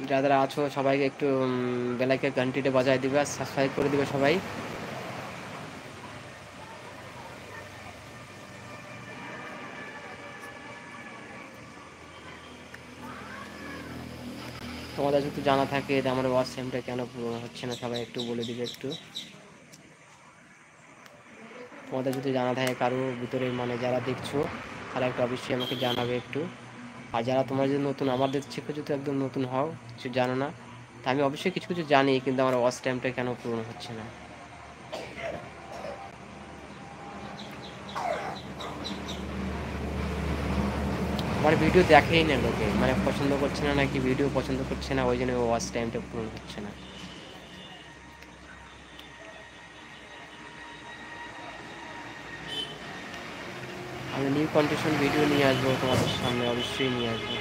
যারা আছো সবাইকে একটু বেলাইকের ঘন্টিটা বাজায় দিবে আর সাবস্ক্রাইব করে দিবে সবাই। তোমাদের যদি জানা থাকে যে আমার ওয়াচ টাইমটা কেন পূরণ হচ্ছে না, সবাই একটু বলে দিবে একটু। তোমাদের যদি জানা থাকে কারো ভিতরে, মানে যারা দেখছো তারা একটু অবশ্যই আমাকে জানাবে একটু। আর যারা তোমরা যদি নতুন আমাদের থেকে যদি একদম নতুন হও, কিছু জানো না, তা আমি অবশ্যই কিছু কিছু জানি, কিন্তু আমার ওয়াচ টাইমটা কেন পূরণ হচ্ছে না। আমার ভিডিও দেখেই না লোকে, মানে পছন্দ করছে না, নাকি ভিডিও পছন্দ করছে না, ওই জন্য ওয়াচ টাইমটা পূরণ হচ্ছে না। আমি নিউ কন্ডিশন ভিডিও নিয়ে আসবো তোমাদের সামনে, অবশ্যই নিয়ে আসবো।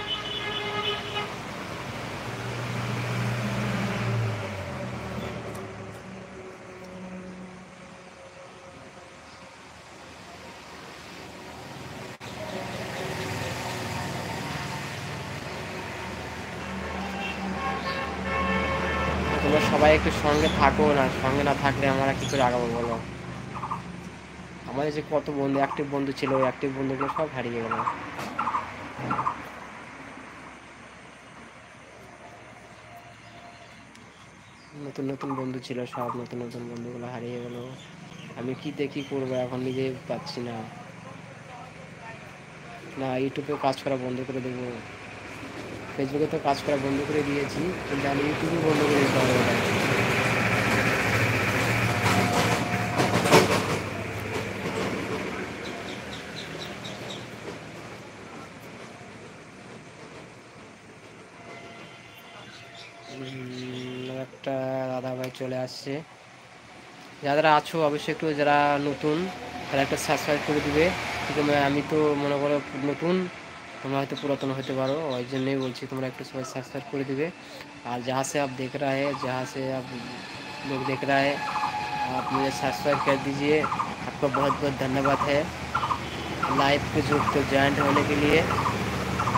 তোমরা সবাই একটু সঙ্গে থাকো, না সঙ্গে না থাকলে আমরা কি করে আগাবো বলো। আমাদের যে কত বন্ধু, অ্যাক্টিভ বন্ধু ছিল, ওই অ্যাক্টিভ বন্ধুগুলো সব হারিয়ে গেল। নতুন নতুন বন্ধু ছিল, সব নতুন নতুন বন্ধুগুলো হারিয়ে গেল। আমি কি দেখি করবো এখন, নিজে পাচ্ছি না। না ইউটিউবে কাজ করা বন্ধ করে দেবো, ফেসবুকে তো কাজ করা বন্ধ করে দিয়েছি, কিন্তু আমি ইউটিউবে বন্ধ করে দিতে হবে ওটা। একটা দাদা ভাই চলে আসছে। যারা আছো অবশ্যই একটু, যারা নতুন তারা একটা সাবস্ক্রাইব করে দিবে। কিন্তু আমি তো মনে করো নতুন, তোমরা হয়তো পুরাতন হতে পারো, ওই জন্যই বলছি তোমরা একটু সবাই সাবস্ক্রাइब করে दिवे। और जहाँ से आप देख रहा है, जहाँ से आप लोग देख रहा है, आप मुझे सब्सक्राइब कर दीजिए। आपका बहुत बहुत धन्यवाद है लाइव के जो तो ज्वाइंट होने के लिए,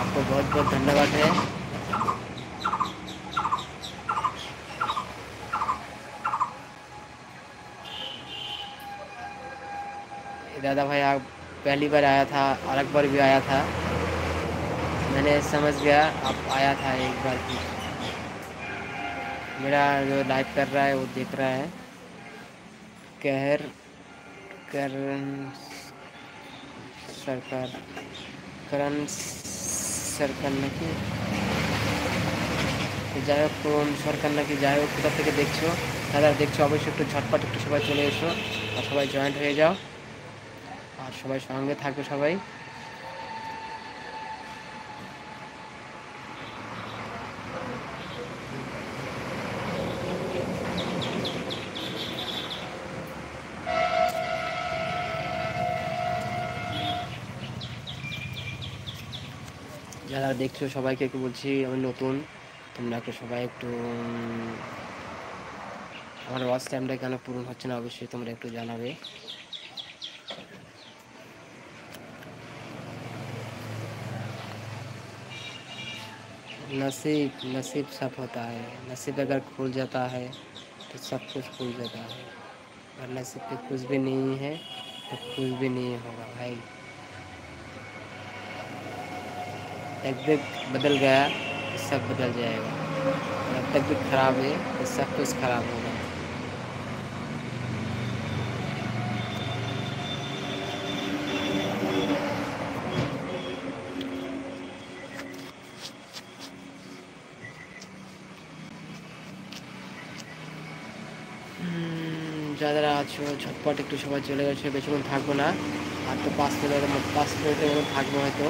आपको बहुत बहुत धन्यवाद है। दादा भाई आप पहली बार आया था और एक बार भी आया था, मैंने समझ गया आप आया था एक बार भी। मेरा जो लाइव कर रहा है वो देख रहा है। कहर करण सरकार, करण सरकार নাকি যাই হোক, কোন সরকার নাকি, যাই হোক কোথা থেকে দেখছো, দাদা দেখছো অবশ্যই একটু ঝটপট একটু সবাই চলে এসো আর সবাই জয়েন্ট হয়ে যাও, আর সবাই সঙ্গে থাকো সবাই। যারা দেখছো সবাইকে একটু বলছি আমি নতুন, তোমরা একটু সবাই একটু আমার ওয়াচ টাইমটা কেন পূরণ হচ্ছে না অবশ্যই তোমরা একটু জানাবে। नसीब नसीब सब होता है, नसीब अगर खुल जाता है तो सब कुछ खुल जाता है, और नसीब पे कुछ भी नहीं है तो कुछ भी नहीं होगा भाई। एक दिन बदल गया तो सब बदल जाएगा, और अब तक भी खराब है तो सब कुछ खराब होगा। যারা আছো ঝটপট একটু সবাই চলে গেছে, বেশিক্ষণ থাকবো না, আর তো 5 মিনিটের মতো থাকবো হয়তো।